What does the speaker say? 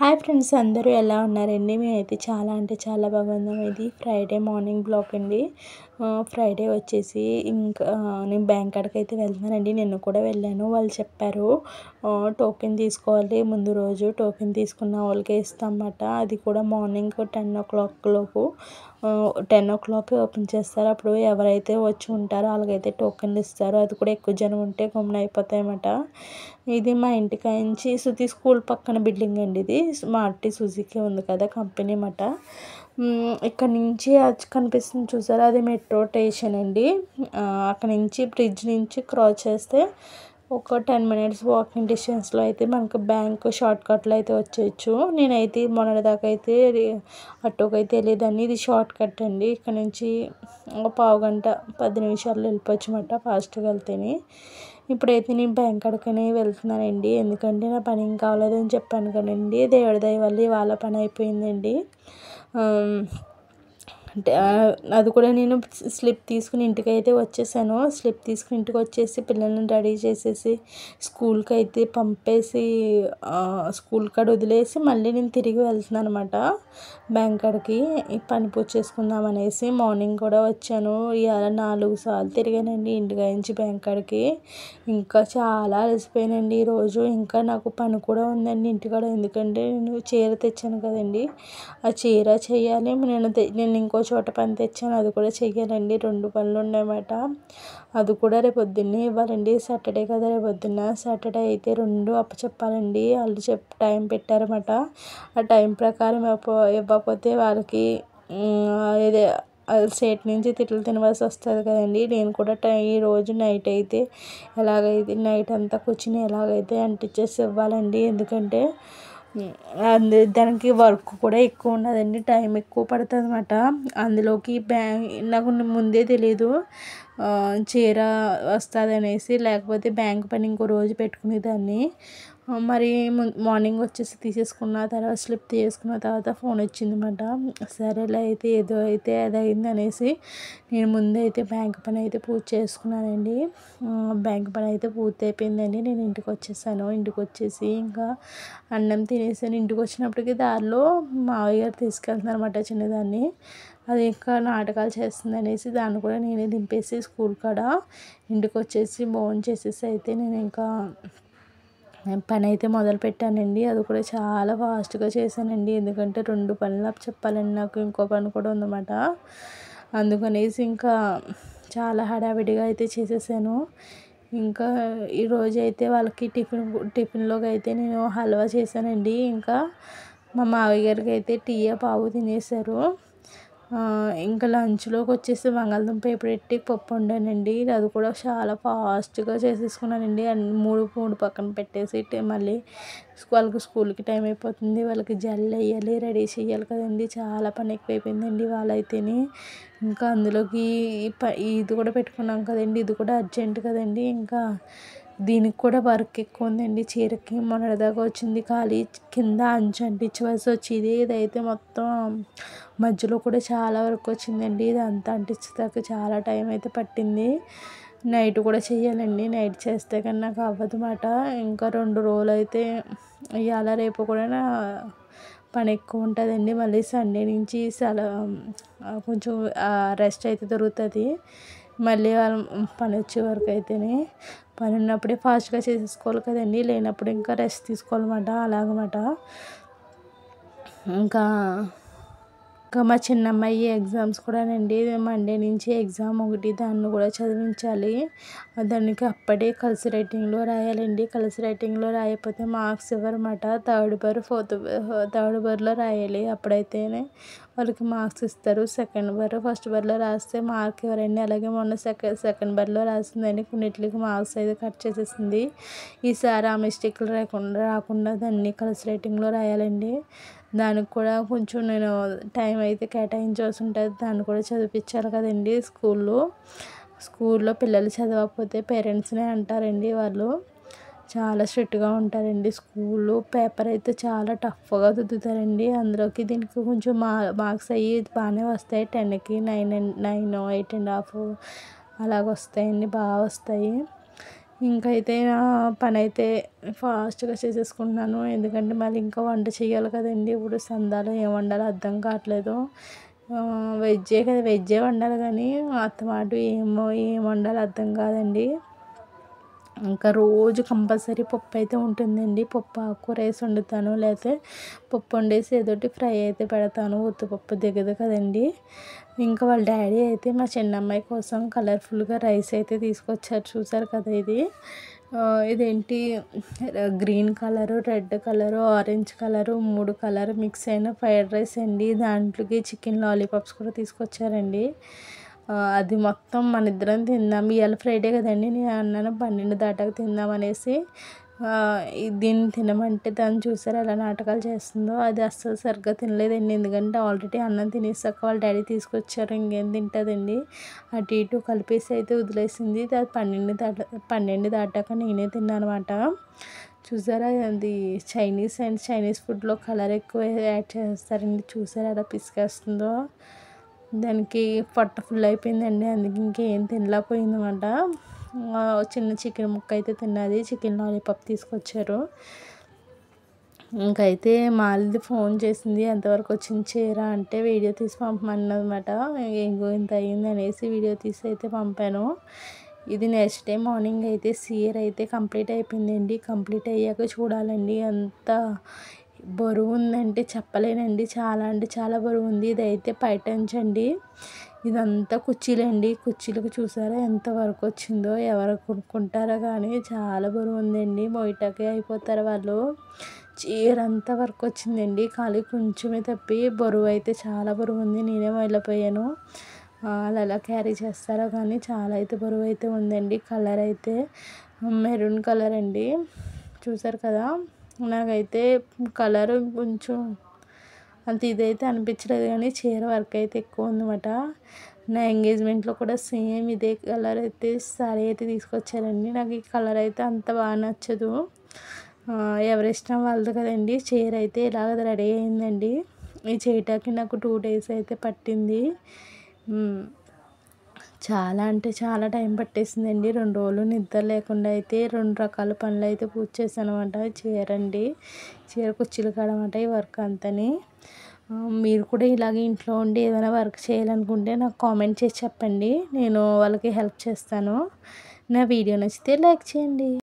Hi friends, అందరూ ఎలా ఉన్నారండి? మేమైతే చాలా అంటే చాలా బాగున్నాం. ఇది ఫ్రైడే మార్నింగ్ బ్లాగ్ అండి. ఫ్రైడే వచ్చేసి ఇంకా నేను బ్యాంక్ కాడికి అయితే వెళ్తున్నానండి. నిన్న కూడా వెళ్ళాను. వాళ్ళు చెప్పారు టోకెన్ తీసుకోవాలి, ముందు రోజు టోకెన్ తీసుకున్న వాళ్ళకే ఇస్తామన్నమాట. అది కూడా మార్నింగ్ 10 లోపు 10 ఓపెన్ చేస్తారు. అప్పుడు ఎవరైతే వచ్చి ఉంటారో వాళ్ళకైతే టోకెన్లు ఇస్తారు. అది కూడా ఎక్కువ జనం ఉంటే గమ్మున అయిపోతాయన్నమాట. ఇది మా ఇంటికాంచి సుజీ స్కూల్ పక్కన బిల్డింగ్ అండి. ఇది మారుతి సుజుకి ఉంది కదా కంపెనీ అన్నమాట. ఇక్కడ నుంచి కనిపిస్తుంది చూసారా, అది మెట్రో స్టేషన్ అండి. అక్కడ నుంచి బ్రిడ్జ్ నుంచి క్రాస్ చేస్తే ఒక 10 మినిట్స్ వాకింగ్ డిస్టెన్స్లో అయితే మనకు బ్యాంక్ షార్ట్ కట్లో అయితే వచ్చేయచ్చు. నేనైతే మొన్నటిదాకా అయితే ఆటోకైతే వెళ్ళేదాన్ని. ఇది షార్ట్ కట్ అండి. ఇక్కడ నుంచి ఒక పావు గంట 10 నిమిషాల్లో వెళ్ళిపోవచ్చు అన్నమాట ఫాస్ట్గా వెళ్తేనే. ఇప్పుడైతే నేను బ్యాంక్ కాడికనే వెళ్తున్నానండి. ఎందుకంటే నా పని ఏం కావలేదని చెప్పాను కదండి. దేవుడి దయ వల్ల వాళ్ళ పని అయిపోయిందండి. అంటే అది కూడా నేను స్లిప్ తీసుకుని ఇంటికి అయితే వచ్చేసాను. స్లిప్ తీసుకుని ఇంటికి వచ్చేసి పిల్లల్ని రెడీ చేసేసి స్కూల్కి అయితే పంపేసి స్కూల్ కాడ వదిలేసి మళ్ళీ నేను తిరిగి వెళ్తున్నాను అనమాట బ్యాంక్ కాడికి. ఈ పని పూర్తి చేసుకుందాం అనేసి మార్నింగ్ కూడా వచ్చాను. ఇవాళ 4 సార్లు తిరిగానండి ఇంటికి నుంచి బ్యాంక్ కాడికి. ఇంకా చాలా అలసిపోయానండి ఈరోజు. ఇంకా నాకు పని కూడా ఉందండి ఇంటికాడ. ఎందుకంటే నేను చీర తెచ్చాను కదండి, ఆ చీర చేయాలి. నేను ఇంకో చోట పని తెచ్చాను, అది కూడా చెయ్యాలండి. 2 పనులు ఉన్నాయన్నమాట. అది కూడా రేపు పొద్దున్నే ఇవ్వాలండి. సాటర్డే కదా, రేపు పొద్దున్న సాటర్డే అయితే 2 అప్పచెప్పాలండి. వాళ్ళు టైం పెట్టారన్నమాట. ఆ టైం ప్రకారం ఇవ్వకపోతే వాళ్ళకి ఇదే స్టేట్ నుంచి తిట్లు తినవలసి వస్తుంది కదండి. నేను కూడా ఈరోజు నైట్ అయితే ఎలాగైతే నైట్ అంతా కూర్చుని ఎలాగైతే అంటించేసి ఇవ్వాలండి. ఎందుకంటే దానికి వర్క్ కూడా ఎక్కువ ఉన్నదండి, టైం ఎక్కువ పడుతుంది అన్నమాట. అందులోకి నాకు ముందే తెలీదు చీర వస్తుంది అనేసి. లేకపోతే బ్యాంక్ పని ఇంకో రోజు పెట్టుకునేదాన్ని. మరి మార్నింగ్ వచ్చేసి తీసేసుకున్న తర్వాత స్లిప్ తీసుకున్న తర్వాత ఫోన్ వచ్చింది అన్నమాట. సరేలే అయితే ఏదో అయితే అది అయింది అనేసి నేను ముందే అయితే బ్యాంక్ పని అయితే పూర్తి చేసుకున్నానండి. బ్యాంక్ పని అయితే పూర్తి అయిపోయిందండి. నేను ఇంటికి వచ్చేసాను. ఇంటికి వచ్చేసి ఇంకా అన్నం తినేసాను. ఇంటికి వచ్చినప్పటికీ దారిలో మావయ్య గారు తీసుకెళ్తున్నారు అన్నమాట చిన్నదాన్ని. అది ఇంకా నాటకాలు చేస్తుంది అనేసి దాన్ని కూడా నేనే దింపేసి స్కూల్ కాడ ఇంటికి వచ్చేసి భోంచేసేసి అయితే నేను ఇంకా పని అయితే మొదలు పెట్టానండి. అది కూడా చాలా ఫాస్ట్గా చేశానండి. ఎందుకంటే 2 పనులు చెప్పాలండి, నాకు ఇంకో పని కూడా ఉందన్నమాట. అందుకనేసి ఇంకా చాలా హడావిడిగా అయితే చేసేసాను. ఇంకా ఈరోజు అయితే వాళ్ళకి టిఫిన్లోకి అయితే నేను హల్వా చేశానండి. ఇంకా మా మావయ్య గారికి అయితే టీ పావు తినేశారు. ఇంకా లంచ్లోకి వచ్చేసి బంగాళదుంప ఎప్పుడెట్టి పప్పు వండానండి. అది కూడా చాలా ఫాస్ట్గా చేసేసుకున్నానండి. 3 పక్కన పెట్టేసి మళ్ళీ వాళ్ళకి స్కూల్కి టైం అయిపోతుంది. వాళ్ళకి జల్లు వేయాలి, రెడీ చేయాలి కదండి. చాలా పని ఎక్కువైపోయిందండి వాళ్ళైతేనే. ఇంకా అందులోకి ఇది కూడా పెట్టుకున్నాం కదండి, ఇది కూడా అర్జెంట్ కదండి. ఇంకా దీనికి కూడా వర్క్ ఎక్కువ ఉందండి. చీరకి మొన్నటిదాకా వచ్చింది ఖాళీ కింద అంచు అంటించవలసి వచ్చేది. ఇదైతే మొత్తం మధ్యలో కూడా చాలా వరకు వచ్చిందండి. ఇదంతా అంటించేదాకా చాలా టైం అయితే పట్టింది. నైట్ కూడా చేయాలండి. నైట్ చేస్తే కానీ నాకు అవ్వదన్నమాట. ఇంకా 2 రోజులు అయితే ఇవాళ రేపు కూడా పని ఎక్కువ ఉంటుందండి. మళ్ళీ సండే నుంచి కొంచెం రెస్ట్ అయితే దొరుకుతుంది. మళ్ళీ పని వచ్చే వరకు అయితేనే. పని ఉన్నప్పుడే ఫాస్ట్గా చేసేసుకోవాలి కదండి, లేనప్పుడు ఇంకా రెస్ట్ తీసుకోవాలన్నమాట. అలాగన్నమాట. ఇంకా మా చిన్నమ్మాయి ఎగ్జామ్స్ కూడానండి. మండే నుంచి ఎగ్జామ్ ఒకటి, దాన్ని కూడా చదివించాలి. దానికి అప్పుడే కలిసి రైటింగ్లో రాయాలండి. కలిసి రైటింగ్లో రాయకపోతే మార్క్స్ ఇవ్వరన్నమాట. థర్డ్ బర్లో రాయాలి. అప్పుడైతేనే వాళ్ళకి మార్క్స్ ఇస్తారు. ఫస్ట్ బర్లో రాస్తే మార్క్ ఇవ్వరండి. అలాగే మొన్న సెకండ్ బర్లో రాసిందని కొన్నిటికి మార్క్స్ అయితే కట్ చేసేసింది. ఈసారి ఆ మిస్టేక్లు రాకుండా దాన్ని కలిసి రైటింగ్లో రాయాలండి. దానికి కూడా కొంచెం నేను టైం అయితే కేటాయించాల్సి ఉంటుంది. దాన్ని కూడా చదివించాలి కదండి. స్కూల్లో పిల్లలు చదవకపోతే పేరెంట్స్నే అంటారండి. వాళ్ళు చాలా స్ట్రిక్ట్గా ఉంటారండి. స్కూల్లో పేపర్ అయితే చాలా టఫ్గా దిద్దుతారండి. అందులోకి దీనికి కొంచెం మార్క్స్ అయ్యి బాగానే వస్తాయి. 10కి 9, 8.5 అలాగ వస్తాయండి, బాగా వస్తాయి. ఇంకైతే నా పనైతే ఫాస్ట్‌గా చేసేసుకుంటున్నాను. ఎందుకంటే మళ్ళీ ఇంకా వంట చేయాలి కదండీ! ఇప్పుడు సంధ్యాలో ఏం వండాలో అర్థం కావట్లేదు. వెజ్జే కదా! వెజ్జే వండాలి కానీ అత్తమాట ఏం వండాలో అర్థం కాదండి. ఇంకా రోజు కంపల్సరీ పప్పు అయితే ఉంటుందండి. పప్పు ఆకుకూర వేసి వండుతాను. లేకపోతే పప్పు వండేసి ఏదోటి ఫ్రై అయితే పెడతాను. ఉత్తిపప్పు దిగదు కదండీ! ఇంకా వాళ్ళ డాడీ అయితే మా చిన్నమ్మాయి కోసం కలర్ఫుల్‌గా రైస్ అయితే తీసుకొచ్చారు. చూసారు కదా ఇది. ఇదేంటి green colour, red colour, orange colour 3 colour mix అయిన ఫ్రైడ్ రైస్ అండి. దాంట్లోకి చికెన్ లాలీపాప్స్ కూడా తీసుకొచ్చారండి. అది మొత్తం మనిద్దరం తిందాం. ఇవాళ ఫ్రైడే కదండీ! నేను అన్నాను 12 దాటాక తిందామనేసి. దీన్ని తినమంటే దాన్ని చూసారా ఎలా నాటకాలు చేస్తుందో. అది అస్సలు సరిగ్గా తినలేదండి. ఎందుకంటే ఆల్రెడీ అన్నం తినేసాక వాళ్ళ డాడీ తీసుకొచ్చారు. ఇంకేం తింటుందండి. అటు ఇటు కలిపేసి అయితే వదిలేసింది. అది 12 దాటాక నేనే తిన్నానమాట. చూసారా అది చైనీస్ ఫుడ్‌లో కలర్ ఎక్కువ యాడ్ చేస్తారండి. చూసారా ఎలా పిసికేస్తుందో. దానికి పొట్ట ఫుల్ అయిపోయిందండి. అందుకే ఇంకేం తినలేకపోయిందన్నమాట. చిన్న చికెన్ ముక్క అయితే తిన్నది. చికెన్ లాలీపాప్ తీసుకొచ్చారు. ఇంకైతే మాలిది ఫోన్ చేసింది. ఎంతవరకు వచ్చింది చీర అంటే వీడియో తీసి పంపమన్నదన్నమాట. ఇంగో ఇంత అయింది అనేసి వీడియో తీసి అయితే పంపాను. ఇది నెక్స్ట్ డే మార్నింగ్ అయితే చీర అయితే కంప్లీట్ అయిపోయిందండి. కంప్లీట్ అయ్యాక చూడాలండి ఎంత బరువు ఉందంటే చెప్పలేనండి. చాలా అంటే చాలా బరువు ఉంది. ఇదైతే పైటంచండి. ఇదంతా కుర్చీలండి. కుర్చీలకు చూసారా ఎంత వరకు వచ్చిందో. ఎవరు కొనుక్కుంటారో కానీ చాలా బరువు ఉందండి. మోయటాకే అయిపోతారు వాళ్ళు. చీర అంతా వరకు వచ్చిందండి. ఖాళీ కొంచెమే తప్పి బరువు అయితే చాలా బరువు ఉంది. నేనే మోయలేకపోయాను. వాళ్ళు ఎలా క్యారీ చేస్తారో కానీ చాలా అయితే బరువు అయితే ఉందండి. కలర్ అయితే మెరూన్ కలర్ అండి. చూసారు కదా! నాకైతే కలర్ కొంచెం అంత ఇదైతే అనిపించలేదు కానీ చీర వర్క్ అయితే ఎక్కువ ఉందన్నమాట. నా ఎంగేజ్మెంట్లో కూడా సేమ్ ఇదే కలర్ అయితే సారీ అయితే తీసుకొచ్చారండి. నాకు ఈ కలర్ అయితే అంత బాగా నచ్చదు. ఎవరి ఇష్టం వాళ్ళది కదండి. చీర అయితే ఇలాగ రెడీ అయిందండి. ఇది చేయటానికి నాకు 2 days అయితే పట్టింది. చాలా అంటే చాలా టైం పట్టేసిందండి. 2 రోజులు నిద్ర లేకుండా అయితే 2 రకాల పనులు అయితే పూర్తి చేశానమాట. చీరండి, చీర కుర్చీలు కాడమాట ఈ వర్క్ అంతని. మీరు కూడా ఇలాగే ఇంట్లో ఉండి ఏదైనా వర్క్ చేయాలనుకుంటే నాకు కామెంట్ చేసి చెప్పండి. నేను వాళ్ళకి హెల్ప్ చేస్తాను. నా వీడియో నచ్చితే లైక్ చేయండి.